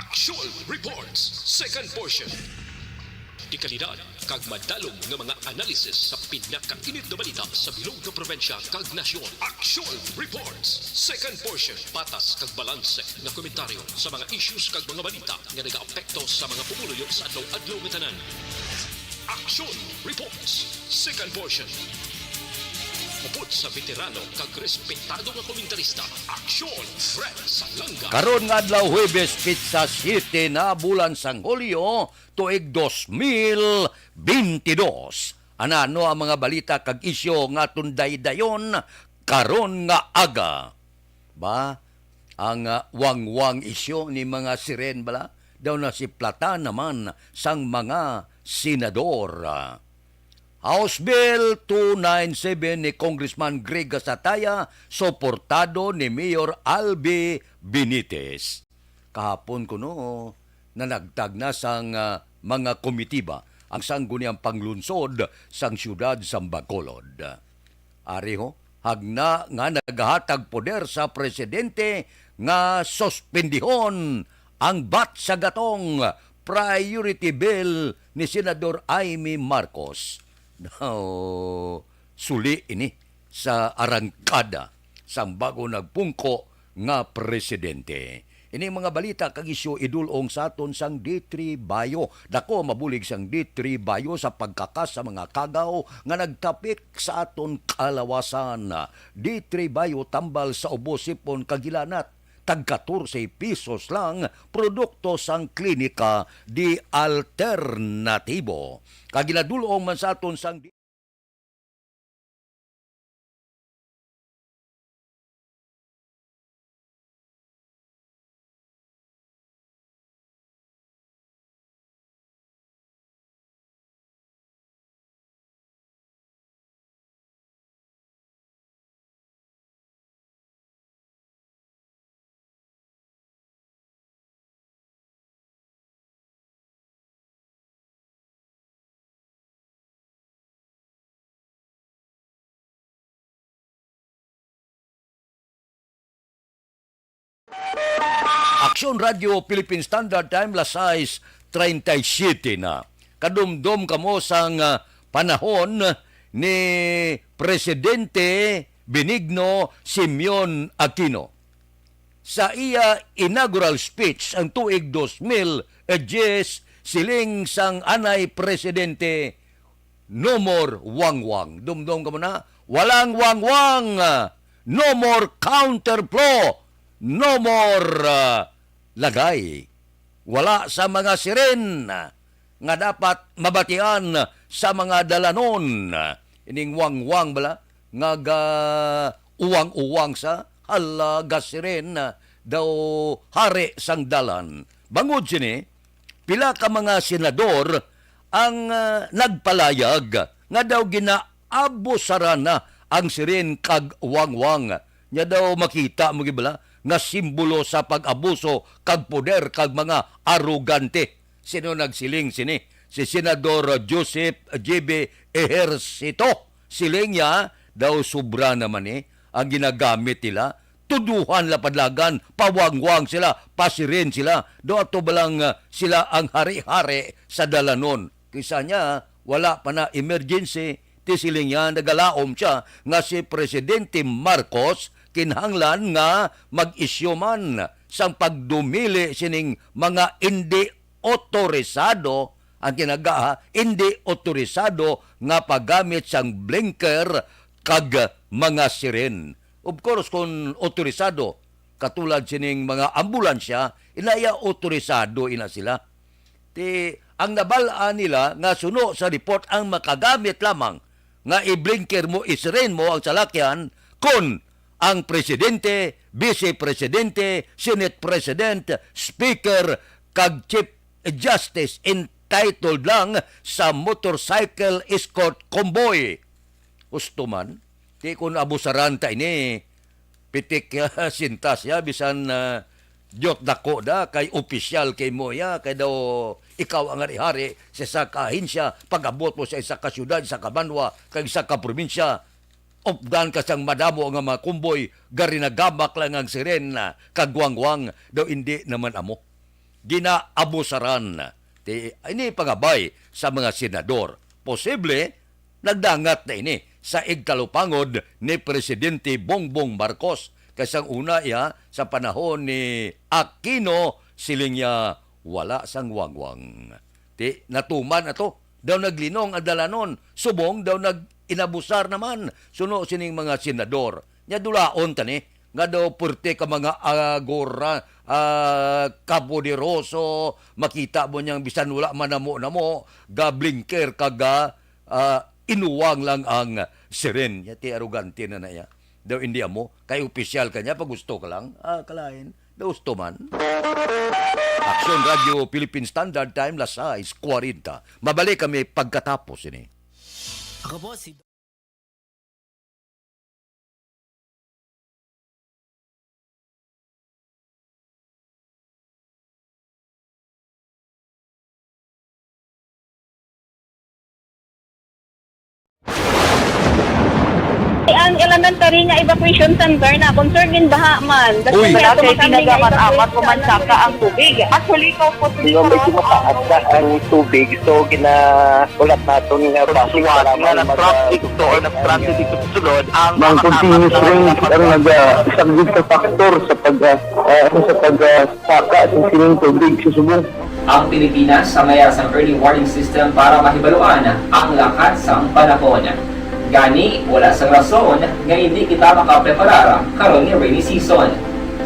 Actual Reports, second portion. Di kalidad, kag madalong nga mga analisis sa pinakainit na balita sa bilog na probensya kag nasyon. Actual Reports, second portion. Patas kag balanse nga komentaryo sa mga issues kag mga balita nga nagaapekto sa mga pumuluyo sa adlaw-adlaw nga tanan. Actual Reports, second portion. Upod sa veterano kag respetado nga komentarista, Aksyon Fred Salanga. Karon nga adlaw Huwebes Pizza 7 na bulan sang Hulyo tuig 2022. Anano ang mga balita kag isyo nga tunday-dayon karon nga aga. Ba ang wangwang isyo ni mga siren bala daw na si Plata naman sang mga senador. House Bill 297 ni Congressman Greg Gasataya, suportado ni Mayor Albi Benitez. Kahapon ko na nagtag na sang mga komitiba ang sangguniang panglunsod sang siyudad sang Bacolod. Ari hagna nga naghatag poder sa presidente nga suspendihon ang bat sa gatong priority bill ni Senador Amy Marcos. Now, suli ini sa arangkada sang bago nagpungko nga presidente. Ini mga balita kag isyu idulong sa aton sang D3 Bayo. Dako mabulig sang D3 Bayo sa pagkakas sa mga kagaw nga nagtapik sa aton kalawasan. D3 Bayo tambal sa ubos sipon kagilanat. Tag 14 pesos lang produkto sang klinika di alternatibo. Kaginadulong man sa aton sang Aksyon Radio Philippine Standard Time las 6:37 na. Kadumdum kamo sang panahon ni Presidente Benigno Simeon Aquino. Sa iya inaugural speech ang tuig 2010 siling sang anay Presidente no more wangwang. Dumdum kamo na, walang wangwang. No more counterflow. No more lagay. Wala sa mga siren nga dapat mabatian sa mga dalanon. Ining wang-wang bala nga uwang-uwang sa halaga siren daw hari sang dalan. Bangod sini, pila ka mga senador ang nagpalayag nga daw ginaabusara na ang siren kag wang-wang. Nya daw makita mo gibala nga simbolo sa pag-abuso kag poder kag mga arugante. Sino nagsiling sini? Si Senador Joseph J.B. Ejercito. Siling niya daw sobra naman ang ginagamit nila. Tuduhan lapadlagan, pawangwang sila, pasirin sila. Do ato balang sila ang hari-hari sa dalanon. Kisa niya, wala pa na emergency. Tisiling niya, nagalaom siya nga si Presidente Marcos kinhanglan nga mag-isyu man sang pagdumili sining mga hindi otorisado ang hindi otorisado nga paggamit sang blinker kag mga siren. Of course, kung otorisado, katulad sining mga ambulansya, inaya otorisado ina sila. Ang nabalaan nila nga suno sa report ang makagamit lamang nga i-blinker mo, isiren mo ang salakyan kung ang presidente, vice-presidente, senate president, speaker, kag chief justice entitled lang sa motorcycle escort convoy. Gusto man, di kung abusaran ta ini, pitik sintas ya, bisan Diyot dako da, kay opisyal kay mo ya, kay daw ikaw ang hari-hari sa isa ka ahinsya, pag-abot mo sa isa ka syudad, sa kabanwa, kay isa ka probinsya, opdan ka sang madamo nga mga kumboy, gari nagamak lang ang siren na kagwangwang, daw hindi naman amo. ginaabusaran. Ini pagabay sa mga senador. Posible, nagdangat na ini sa igkalupangod ni Presidente Bongbong Marcos. Kasang una sa panahon ni Aquino, siling niya wala sang wangwang. Natuman ato, daw naglinong ang dalanon, subong daw nag-inabusar naman, suno sining mga senador. Nya dulaon tani, nga daw purte ka mga agora, kapoderoso, makita mo niyang bisan wala manamo-namo, gablinker kaga, inuwang lang ang siren. Yati arugante na ya. Daw hindi mo, kay opisyal ka niya, pag gusto ka lang, kalain, daw gusto man. Aksyon Radio Philippine Standard Time, las 6:40. Mabalik kami pagkatapos ini. Ako po si ang elementary nga evacuation center na concerned in baha man. Uy. Kaya Kaya pinagamat-amat evacuation kumansaka na- ang tubig. Actually, ikaw po Medyo mataas na ang tubig. So, ulat natin nga traffic para nga ng traffic to or nag-traffic dito sa sulod ang Mang continuous rain ang isang good sa factor sa pagsaka ng sining tubig sa subong. Ang Pilipinas sa mayas ng early warning system para mahibaluan ang lakas ng panahon. Gani, wala sa rason nga hindi kita makapreparar karon ni rainy season.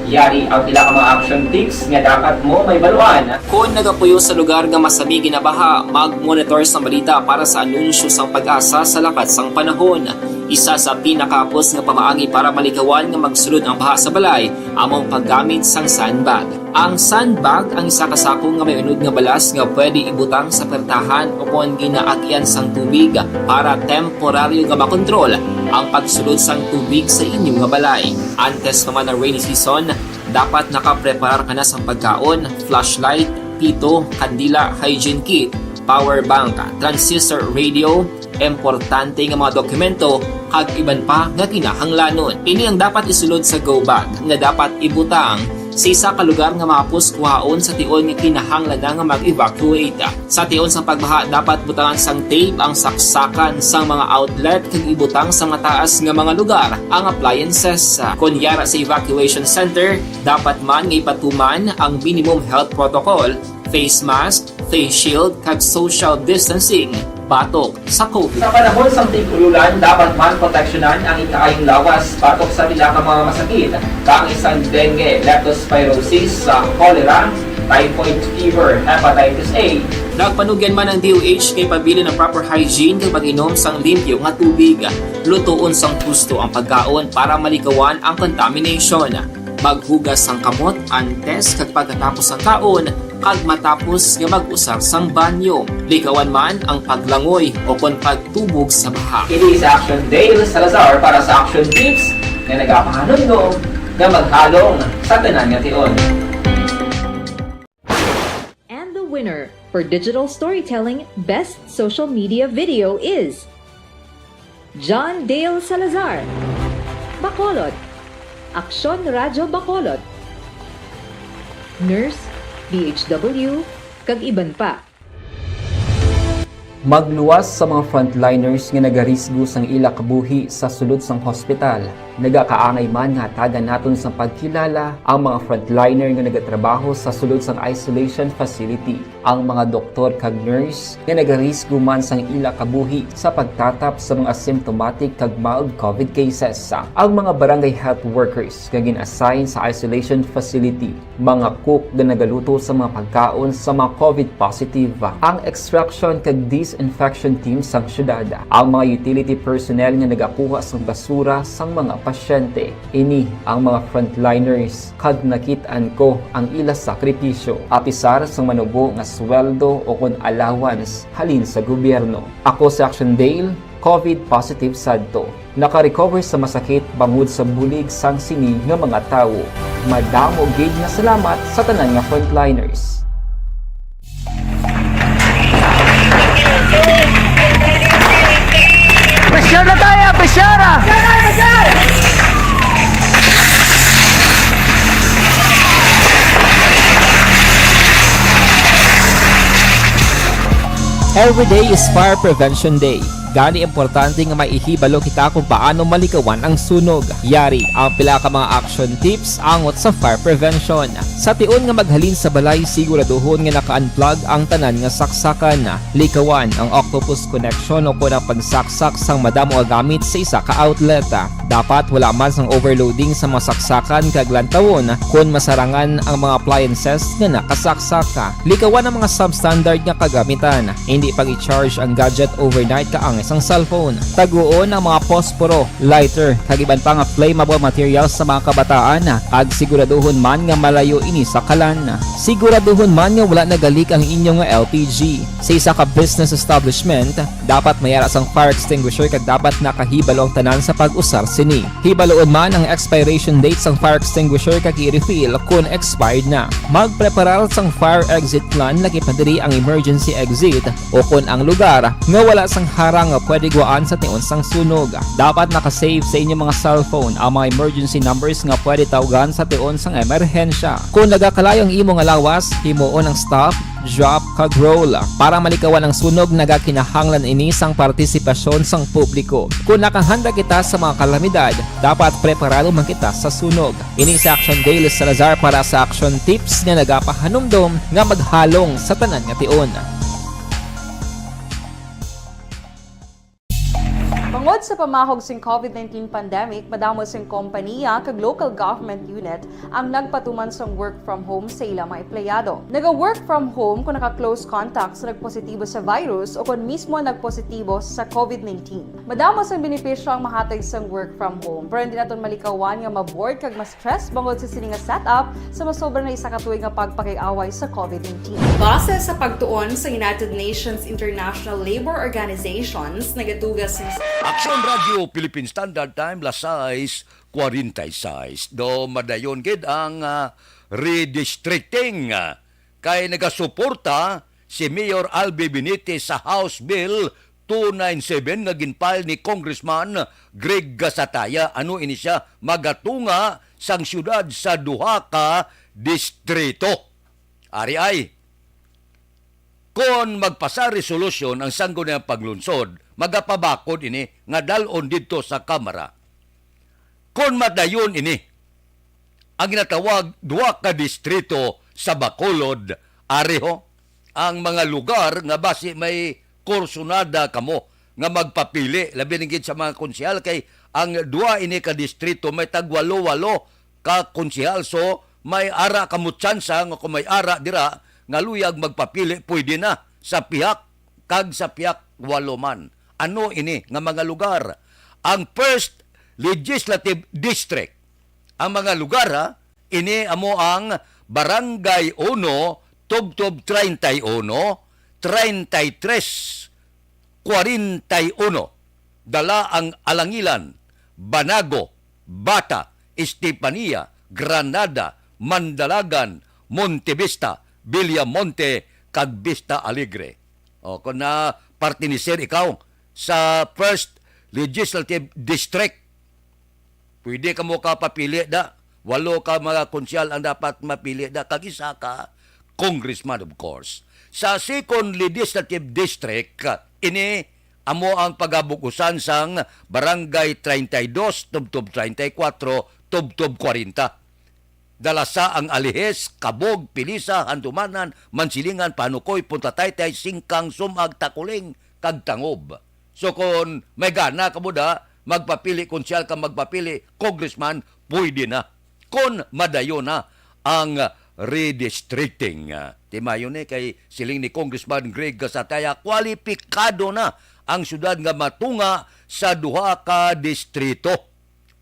Yari ang pila ka mga action tips nga dapat mo may baluan. Kung nagapuyo sa lugar nga masabi ginabaha, mag-monitor sa balita para sa anunsyo sang pag-asa sa lakat sang panahon. Isa sa pinakapos nga pamaagi para malikawan nga magsulod ang baha sa balay, among paggamit sang sandbag. Ang sandbag ang isa ka sako nga may unod nga balas nga pwede ibutang sa pertahan o kung ginaagyan sang tubig para temporaryo nga makontrol ang pagsulod sang tubig sa inyong nga balay. Antes naman ng rainy season, dapat nakapreparar ka na sang pagkaon, flashlight, pito, kandila, hygiene kit, power bank, transistor radio, importante nga mga dokumento kag iban pa nga kinahanglanon. Ini ang dapat isulod sa go bag nga dapat ibutang sa isa ka lugar nga mapus kuhaon sa tion nga kinahanglan nga mag-evacuate. Sa tion sa pagbaha dapat butangan sang tape ang saksakan sang mga outlet kag ibutang sa mataas nga mga lugar ang appliances. Kunyara sa evacuation center, dapat man nga ipatuman ang minimum health protocol, face mask, face shield kag social distancing batok sa COVID. Sa panahon sa tig-ululan, dapat man proteksyonan ang ikaayong lawas batok sa pila ka mga masakit, kang isang dengue, leptospirosis, cholera, typhoid fever, hepatitis A. Nagpanugyan man ang DOH kay pabili ng proper hygiene kay pag-inom sang limpyo nga tubig. Lutuon sang gusto ang pagkaon para malikawan ang contamination. Maghugas sang kamot antes kag pagkatapos ang kaon kag matapos nga mag-usar sang banyo. Likawan man ang paglangoy o kon pagtubog sa baha. Kini sa Action Dale Salazar para sa Action Tips nga nagapahanundong nga maghalong sa tanan nga tion. And the winner for Digital Storytelling Best Social Media Video is John Dale Salazar, Bacolod, Aksyon Radyo Bacolod, Nurse, DHW, kag iban pa. Magluwas sa mga frontliners nga nagarisgo sang ila kabuhi sa sulod sang hospital. Nagakaangay man nga hatagan naton sa pagkilala ang mga frontliner nga nagatrabaho sa sulod sang isolation facility. Ang mga doktor kag nurse nga nagarisgo man sang ila kabuhi sa pagtatap sa mga symptomatic kag mild COVID cases. Ang mga barangay health workers nga gin-assign sa isolation facility, mga cook nga nagaluto sa mga pagkaon sa mga COVID positive. Ang extraction kag disinfection team sang syudad, ang mga utility personnel nga nagakuha sang basura sang mga pasyente. Ini ang mga frontliners kag nakitaan ko ang ila sakripisyo apisar sang manubo nga sweldo o kon allowance halin sa gobyerno. Ako sa Action Dale, COVID positive sadto. Naka-recover sa masakit bangod sa bulig sang sini nga mga tawo. Madamo gid na salamat sa tanan nga frontliners. Pressure na tayo! Pressure! Every day is Fire Prevention Day. Gani importante nga maihibalo kita kung paano malikawan ang sunog. Yari ang pila ka mga action tips angot sa fire prevention. Sa tion nga maghalin sa balay, siguraduhon nga naka-unplug ang tanan nga saksakan. Likawan ang octopus connection o kung ang pagsaksak sang madamo nga gamit sa isa ka outlet. Dapat wala man sang overloading sa mga saksakan kag lantawon kung masarangan ang mga appliances nga nakasaksaka. Likawan ang mga substandard nga kagamitan. Hindi pag i-charge ang gadget overnight kaang isang cellphone. Taguon ang mga posporo, lighter, kag iban pa nga flammable materials sa mga kabataan. Kag siguraduhon man nga malayo ini sa kalan. Siguraduhon man nga wala nagalik ang inyong nga LPG. Sa isa ka business establishment, dapat mayara sang fire extinguisher kag dapat nakahibalo ang tanan sa pag-usar sini. Hibaloon man ang expiration date sang fire extinguisher kag i-refill kung expired na. Magpreparar sang fire exit plan laki padiri ang emergency exit o kung ang lugar nga wala sang harang nga pwede guwaan sa tion sang sunog. Dapat nakasave sa inyong mga cellphone ang mga emergency numbers nga pwede tawagan sa tion sang emerhensya. Kung nagakalayo ang imo nga lawas, himuon ang stop, drop, kag roll. Para malikawan ang sunog, nagakinahanglan ini sang partisipasyon sang publiko. Kung nakahanda kita sa mga kalamidad, dapat preparado man kita sa sunog. Ini sa Action Daily Salazar para sa action tips nga nagapahanumdom nga maghalong sa tanan nga tion. Tungod sa pamahog sing COVID-19 pandemic, madamo sing kompanya kag local government unit ang nagpatuman sang work from home sa ilang mga empleyado. Naga-work from home kung naka-close contact sa nagpositibo sa virus o kung mismo nagpositibo sa COVID-19. Madamo sang benepisyo ang mahatag sang work from home, pero hindi naton malikawan nga ma-bored kag ma-stress bangod sa sini nga setup sa masobra na isa ka tuig nga pagpakiaway sa COVID-19. Base sa pagtuon sa United Nations International Labor Organizations, nagatugas sing Aksyon Radio Philippine Standard Time las 6:46. Do madayon gid ang redistricting kay nagasuporta si Mayor Albi Benitez sa House Bill 297 nga ginfile ni Congressman Greg Gasataya. Ano ini siya? Magatunga sang syudad sa duha ka distrito. Ari ay kon magpasa resolusyon ang sangguniang paglunsod, magapabakod ini nga dalon dito sa Kamara. Kon madayon ini, ang ginatawag duwa ka distrito sa Bacolod, areho, ang mga lugar nga basi may kursunada kamo nga magpapili, labi ningid sa mga konsyal kay ang duwa ini ka distrito may tagwalo-walo ka konsyal, so may ara kamo tsansa nga kung may ara dira nga luyag magpapili pwede na sa pihak kag sa pihak waloman. Ano ini nga mga lugar? Ang first legislative district. Ang mga lugar ini amo ang Barangay 1, Tubtob 31, 33, 41. Dala ang Alangilan, Banago, Bata, Estepania, Granada, Mandalagan, Montevista, Villamonte, kag Vista Alegre. O kung na partinisir ikaw sa first legislative district, pwede ka mo ka papili da. 8 ka mga konsyal ang dapat mapili da. Kag isa ka congressman, of course. Sa second legislative district, ini amo ang pagabukusan sang Barangay 32, Tubtob 34, Tubtob 40. Dalasa ang Alihes, Kabog, Pilisa, Handumanan, Mansilingan, Panukoy, Punta Taytay, Singkang, Sumag, Takuling, kag Tangob. So kung may gana ka mo da, magpapili, konsyal ka magpapili, congressman, pwede na. Kung madayo na ang redistricting. Timayo ni kay siling ni Congressman Greg Gasataya, kwalipikado na ang syudad nga matunga sa duha ka distrito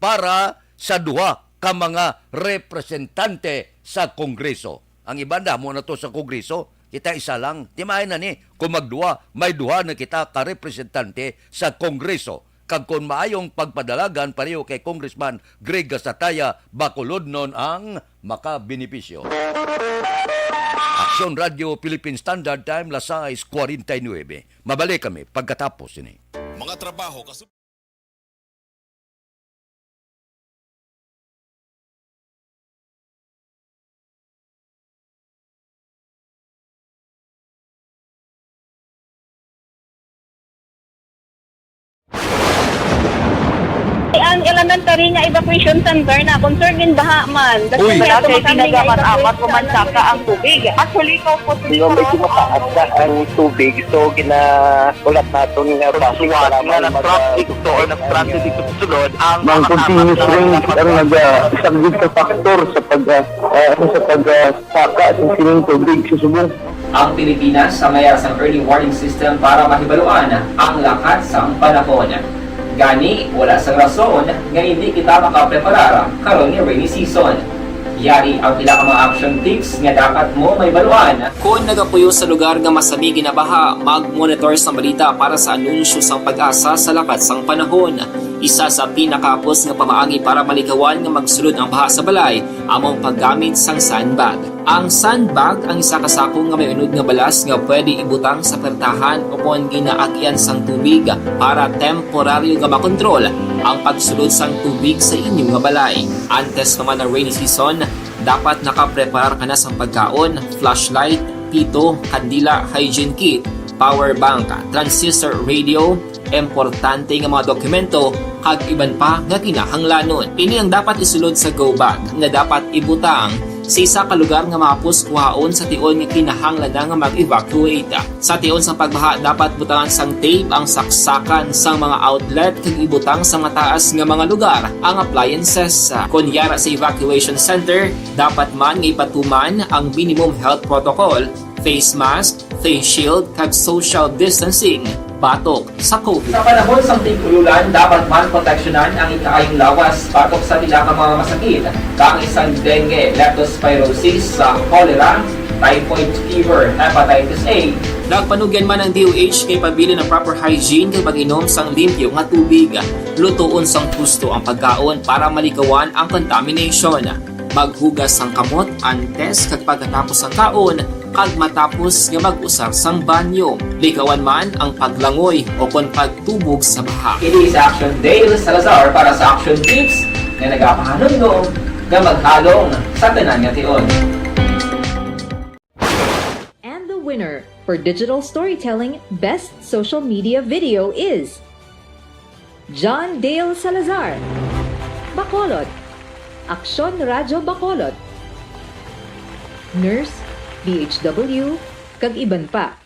para sa duha ka mga representante sa Kongreso. Ang ibanda mo na to sa Kongreso, kita isa lang. Timahin na ni, kung magduha, may duha na kita ka representante sa Kongreso. Kag kung maayong pagpadalagan pareho kay Congressman Greg Gasataya, bakulod nun ang makabenepisyo. Aksyon Radio Philippine Standard Time, las 6:49. Mabalik kami pagkatapos ini. Mga trabaho Ang elementary nga evacuation center na concern din baha man. Uy. Wala kay pinagamat-amat kumansaka ang tubig. Actually, ikaw po Di ba medyo mataas na ang tubig, so ulat natin nga Siwat nga ng truck dito or nag-transit dito sa sulod ang Mang continuous rain ang isang big factor sa pagsaka at sining tubig sa subong. Ang Pilipinas sa mayas ng early warning system para mahibaluan ang lakas ng panahon. Gani, wala sang rason nga hindi kita makapreparar karon ni rainy season. Yari ang pila ka mga action tips nga dapat mo may baluan. Kung nagapuyo sa lugar nga masami ginabaha, mag-monitor sa balita para sa anunsyo sang pag-asa sa lakas sang panahon. Isa sa pinakapos nga pamaagi para malikawan nga magsulod ang baha sa balay, among paggamit sang sandbag. Ang sandbag ang isa kasako nga may unod nga balas nga pwede ibutang sa pertahan upon ginaagyan sang tubig para temporaryo nga makontrol ang pagsulod sang tubig sa inyong nga balay. Antes naman ng rainy season, dapat nakapreparar ka na sang pagkaon, flashlight, pito, kandila, hygiene kit, power bank, transistor radio, importante nga mga dokumento kag iban pa nga kinahanglanon. Ini ang dapat isulod sa go bag nga dapat ibutang sa isa ka lugar nga mapus kuhaon sa tion nga kinahanglan nga mag-evacuate. Sa tion sa pagbaha dapat butangan sang tape ang saksakan sang mga outlet kag ibutang sa mataas nga mga lugar ang appliances. Kunyara sa evacuation center, dapat man nga ipatuman ang minimum health protocol, face mask, face shield kag social distancing batok sa COVID. Sa panahon sa tigululan, dapat man proteksyonan ang ikaayong lawas batok sa pila ka mga masakit. Kang isang dengue, leptospirosis, cholera, typhoid fever, hepatitis A. Nagpanugyan man ang DOH kay pabili ng proper hygiene kay pag-inom sang limpyo nga tubig. Lutuon sang gusto ang pagkaon para malikawan ang contamination. Maghugas sang kamot antes kag pagkatapos ang kaon kag matapos nga mag-usar sang banyo. Likawan man ang paglangoy o kon pagtubog sa baha. It is Action Dale Salazar para sa Action Tips nga nagapahanong nga maghalong sa tanan nga tion. And the winner for Digital Storytelling Best Social Media Video is John Dale Salazar, Bacolod, Aksyon Radyo Bacolod, Nurse, DHW, kag iban pa.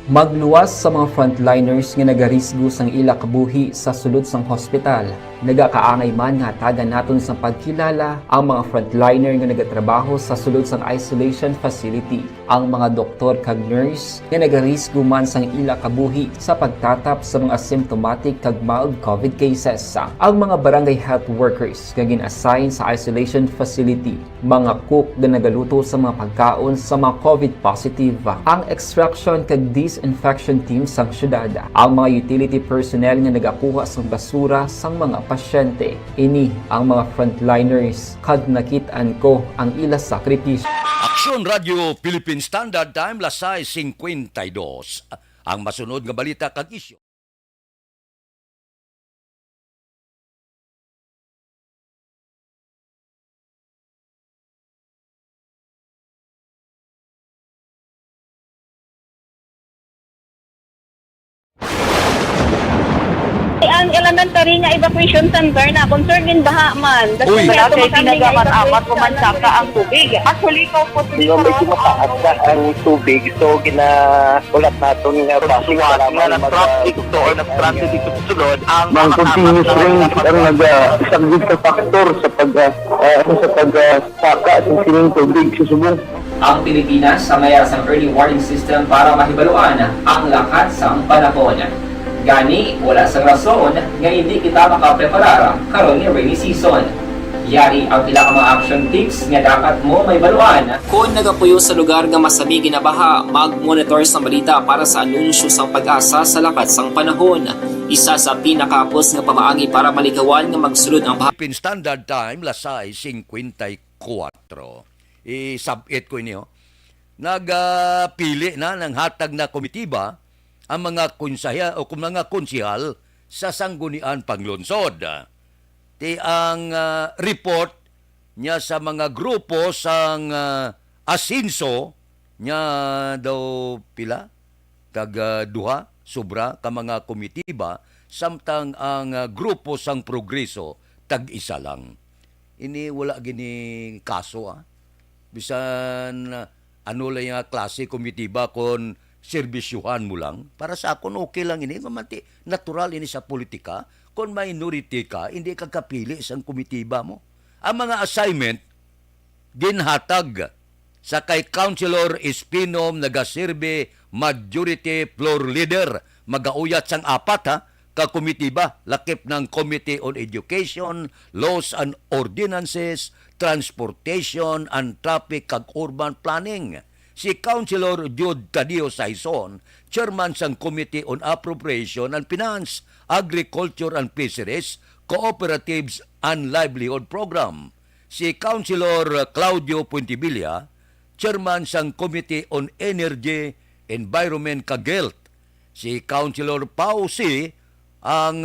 Magluwas sa mga frontliners nga nagarisgo sang ila kabuhi sa sulod sang hospital. Nagakaangay man nga hatagan naton sa pagkilala ang mga frontliner nga nagatrabaho sa sulod sang isolation facility. Ang mga doktor kag nurse nga nagarisgo man sang ila kabuhi sa pagtatap sa mga asymptomatic kag mild COVID cases. Ang mga barangay health workers nga gin-assign sa isolation facility, mga cook nga nagaluto sa mga pagkaon sa mga COVID positive, ang extraction kag disinfection team sang syudad, ang mga utility personnel nga nagakuha sang basura sang mga pasyente. Ini ang mga frontliners kag nakit-an ko ang ila sakripisyo. Aksyon Radio Philippine Standard Time, lasay 52. Ang masunod nga balita kag isyu. Ang elementary nga evacuation center na concern din baha man. Uy. wala kay pinagamat-amat kumansaka ang tubig. Actually, ikaw po Di ba medyo mataas na ang tubig, so ulat natin nga Siwat nga ng truck dito or nag-transit dito sa sulod ang Mang continuous rain ang isang big factor sa pagsaka at sining tubig sa subong. Ang Pilipinas sa mayas ng early warning system para mahibaluan ang lakas ng panahon. Gani, wala sang rason nga hindi kita makapreparar karon ni rainy season. Yari ang pila ka mga action tips nga dapat mo may baluan. Kung nagapuyo sa lugar nga masami ginabaha, mag-monitor sa balita para sa anunsyo sang pag-asa sa lakas sang panahon. Isa sa pinakapos nga pamaagi para malikawan nga magsulod ang baha. Philippine Standard Time, lasay 54. I-submit ko inyo. Nagpili na ng hatag na komitiba ang mga konsehal o mga konsehal sa sanggunian panglungsod. Ti ang report niya sa mga grupo sang asinso niya daw pila kag duha sobra ka mga komitiba samtang ang grupo sang progreso tag-isa lang. Ini wala gini kaso bisan ano lang yung klase komitiba kon serbisyuhan mo lang. Para sa akon okay lang ini, mamanti natural ini sa politika. Kung minority ka, hindi ka kapili sa komitiba mo. Ang mga assignment ginhatag sa kay Councilor Espinom nagasirbe majority floor leader, magauyat sang apat ka komitiba, lakip ng Committee on Education, Laws and Ordinances, Transportation and Traffic kag Urban Planning. Si Councilor Jude Tadio Saison, Chairman sang Committee on Appropriation and Finance, Agriculture and Fisheries, Cooperatives and Livelihood Program. Si Councilor Claudio Puentevilla, Chairman sang Committee on Energy, Environment kag Health. Si Councilor Pao C. ang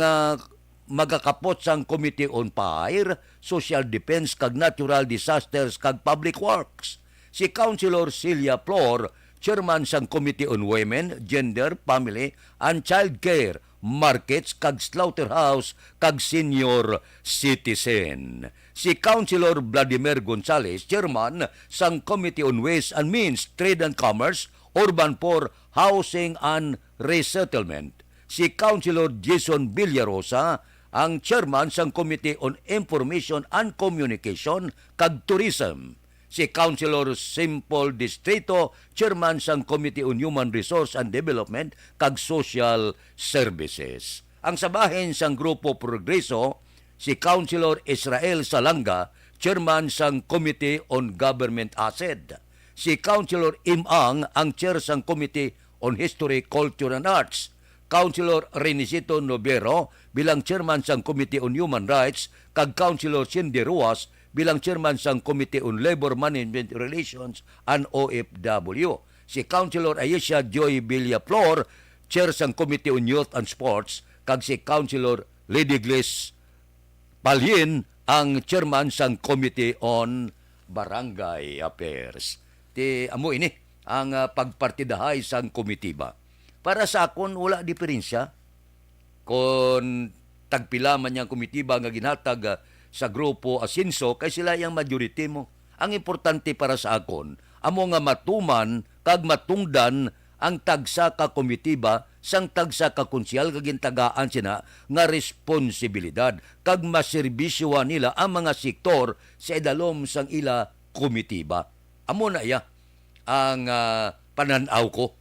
magakapot sang Committee on Fire, Social Defense kag Natural Disasters kag Public Works. Si Councilor Celia Flor, Chairman sang Committee on Women, Gender, Family and Child Care, Markets kag Slaughterhouse kag Senior Citizen. Si Councilor Vladimir Gonzales, Chairman sang Committee on Ways and Means, Trade and Commerce, Urban Poor, Housing and Resettlement. Si Councilor Jason Villarosa, ang Chairman sang Committee on Information and Communication kag Tourism. Si Councilor Simple Distrito, Chairman sang Committee on Human Resource and Development kag Social Services. Ang sabahin sang Grupo Progreso, si Councilor Israel Salanga, Chairman sang Committee on Government Asset. Si Councilor Imang, ang Chair sang Committee on History, Culture and Arts. Councilor Renisito Novero bilang Chairman sang Committee on Human Rights kag Councilor Cindy Ruas bilang Chairman sang Committee on Labor Management Relations and OFW. Si Councilor Ayesha Joy Villaflor, Chair sang Committee on Youth and Sports, kag si Councilor Lady Glis Palin, ang Chairman sang Committee on Barangay Affairs. Amo ini ang pagpartidahay sang komitiba. Para sa akon, wala diferensya kung tagpila man niyang komitiba nga ginhatag sa grupo Asinso kay sila yung majority mo. Ang importante para sa akon, amo nga matuman kag matungdan ang tagsa ka komitiba sang tagsa ka konsyal kag gintagaan sina nga responsibilidad kag maserbisyoan nila ang mga sektor sa idalom sang ila komitiba. Amo na iya ang pananaw ko.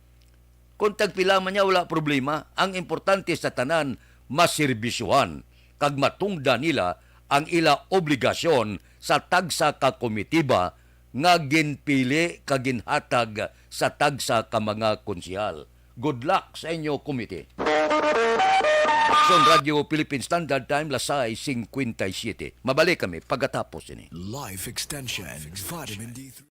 Kung tagpila man niya, wala problema. Ang importante sa tanan, maserbisyohan kag matungdan nila ang ila obligasyon sa tagsa ka komitiba nga ginpili kag ginhatag sa tagsa ka mga konsyal. Good luck sa inyo, komite. Action Radio Philippine Standard Time, Lasay 57. Mabalik kami pagkatapos ini. Life Extension, Vitamin D3.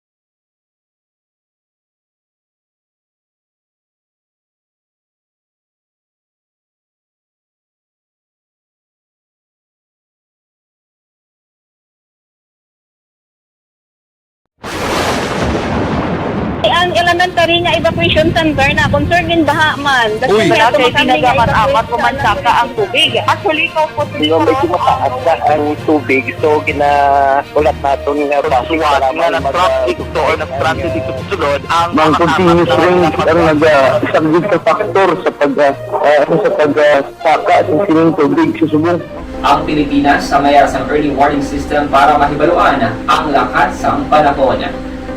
Ang elementary nga evacuation center na concern din baha man. Uy. Kaya tinagamat-amat kumansaka ang tubig. Actually, ikaw po Medyo mataas na ang tubig. So, ginaulat natin nga pasiwala nga ng traffic to or ng-traffic dito sa sunod. Ang continuous range ang nag-isang factor sa pagsaka at sining tubig sa subong. Ang Pilipinas sa mayroon ng early warning system para mahibaluan ang lakas ng panahon.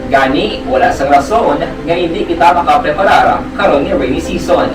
Gani, wala sang rason nga hindi kita makapreparara karon ni rainy season.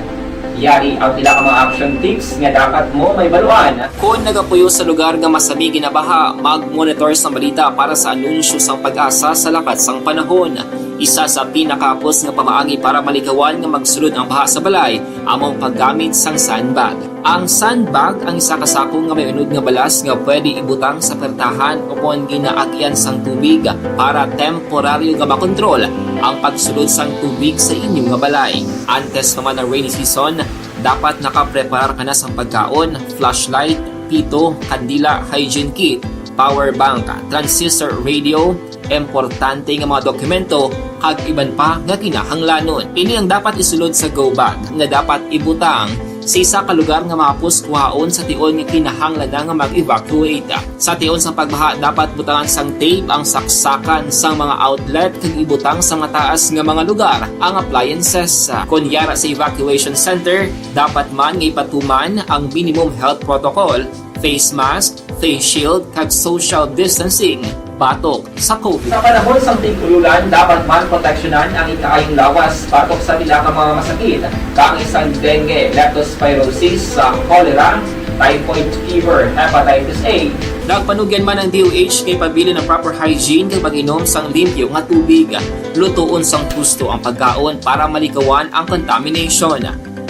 Yari ang pila ka mga action tips nga dapat mo may baluan. Kung nagapuyo sa lugar nga masabi ginabaha, mag-monitor sa balita para sa anunsyo sang pag-asa sa lakat sang panahon. Isa sa pinakapos nga pamaagi para malikawan nga magsulod ang baha sa balay, among paggamit sang sandbag. Ang sandbag ang isa ka sako nga may unod nga balas nga pwede ibutang sa pertahan upon ginaagyan sang tubig para temporaryo nga makontrol ang pagsulod sang tubig sa inyong nga balay. Antes naman ng rainy season, dapat nakapreparar ka na sang pagkaon, flashlight, pito, kandila, hygiene kit, power bank, transistor radio, importante nga mga dokumento kag iban pa nga kinahanglanon. Ini ang dapat isulod sa go bag nga dapat ibutang sa isa ka lugar nga mapus kuhaon sa tion nga kinahanglan nga mag-evacuate. Sa tion sang pagbaha dapat butangan sang tape ang saksakan sang mga outlet kag ibutang sa mataas nga mga lugar ang appliances. Kunyara sa evacuation center, dapat man nga ipatuman ang minimum health protocol, face mask, face shield kag social distancing batok sa COVID. Sa panahon sa tig-ululan, dapat man proteksyonan ang ikaayong lawas batok sa bilang mga masakit, kang isang dengue, leptospirosis, cholera, typhoid fever, hepatitis A. Nagpanugyan man ang DOH kay pabili ng proper hygiene kag pag-inom sang limpyo nga tubig. Lutuon sang husto ang pagkaon para malikawan ang contamination.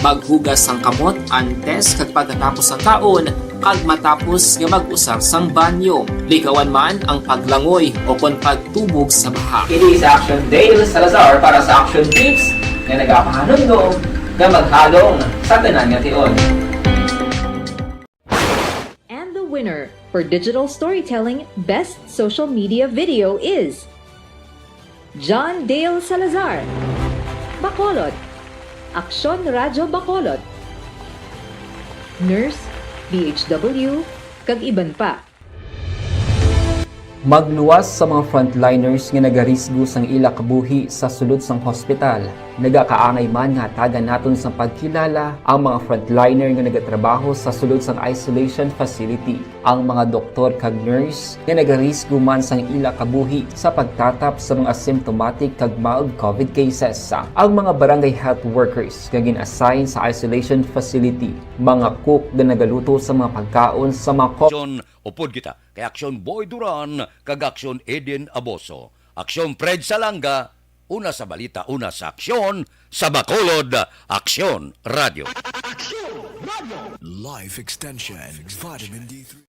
Maghugas sang kamot antes kag pagkatapos ang kaon kag matapos nga mag-usar sang banyo. Likawan man ang paglangoy o kon pagtubog sa baha. Kini sa Action Dale Salazar para sa Action Tips nga nagapahanundong nga maghalong sa tanan nga tion. And the winner for Digital Storytelling Best Social Media Video is John Dale Salazar, Bacolod, Aksyon Radyo Bacolod, Nurse, BHW, kag iban pa. Magluwas sa mga frontliners nga nagarisgo sang ila kabuhi sa sulod sang hospital. Nagakaangay man nga tagan naton sa pagkilala ang mga frontliner nga nagatrabaho sa sulod sang isolation facility. Ang mga doktor kag nurse nga nagarisgo man sang ila kabuhi sa pagtatap sa mga asymptomatic kag mild COVID cases. Ang mga barangay health workers nga gin-assign sa isolation facility, mga cook nga nagaluto sa mga pagkaon sa mga Aksyon upod kita kay Aksyon Boy Duran kag Aksyon Eden Aboso. Aksyon Fred Salanga, una sa balita, una sa aksyon, sa Bacolod, Aksyon Radio. Life Extension, Vitamin D3.